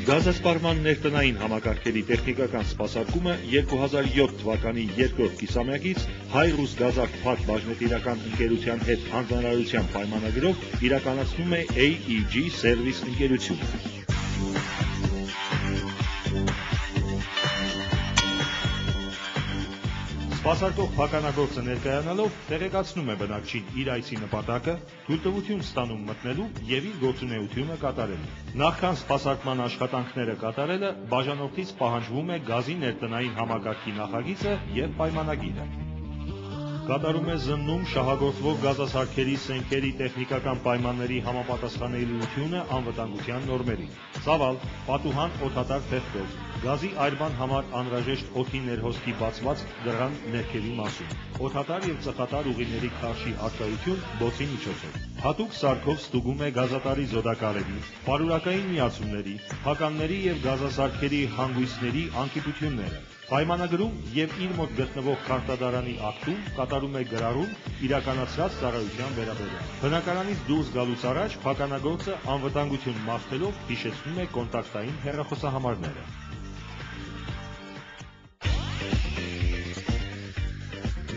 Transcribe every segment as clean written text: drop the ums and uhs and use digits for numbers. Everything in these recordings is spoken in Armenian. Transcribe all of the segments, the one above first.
Գազասպառման ներտնային համակարգերի տեխնիկական սպասարկումը 2007 թվականի երկրորդ կիսամյակից Հայ-Ռուս գազարդ փակ բաժնետիրական ընկերության հետ հանձնարարության պայմանագրով իրականացնում է AEG Service ընկերությունը։ Սպասարկող փականագործը ներկայանալով տեղեկացնում է բնակչին իր այցի նպատակը, թույլտվություն ստանում մտնելու և իր գործունեությունը կատարելու։ Նախքան սպասարկման աշխատանքները կատարելը բաժանորդից պահանջվում է գազի ներտնային համակարգի նախագիծը և պայմանագիրը։ Կատարում է զննում շահագործվող գազասարքերի սենքերի տեխնիկական պայմանների համապատասխանելիությունը անվտանգության նորմերին։ Ծավալ, պատուհան օդատար թեթվով, գազի այրման համար անհրաժեշտ օդի ներհոսքի բացված դռան ներքևի մասում, օդատար և ծխատար ուղիների քարշի առկայություն բոցի միջոցով։ Հատուկ սարքով ստուգում է գազատարի զոդակարերի, պարուրակային միացումների, փականների և գազասարքերի հանգույցների անկիպությունները։ Պայմանագրում և իր մոտ գտնվող քարտադարանի ակտում կատարում է գրառում իրականացրած ծառայության վերաբերյալ։ Բնակարանից դուրս գալուց առաջ փականագործը անվտանգություն մաղթելով հիշեցնում է կոնտակտային հեռախոսահամարները։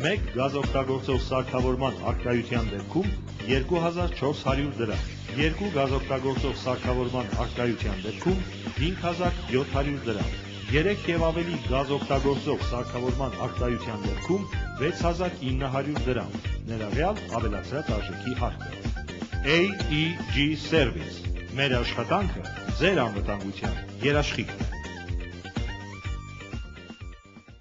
Մեկ գազօգտագործող սարքավորման առկայության դեպքում 2400 դրամ, երկու գազօգտագործող սարքավորման առկայության դեպքում 5700 դրամ, 3 և ավելի գազօգտագործող սարքավորման առկայության դեպքում 6900 դրամ, ներառյալ ավելացրած արժեքի հարկը։ AEG Service։ Մեր աշխատանքը ձեր անվտանգության երաշխիքն է։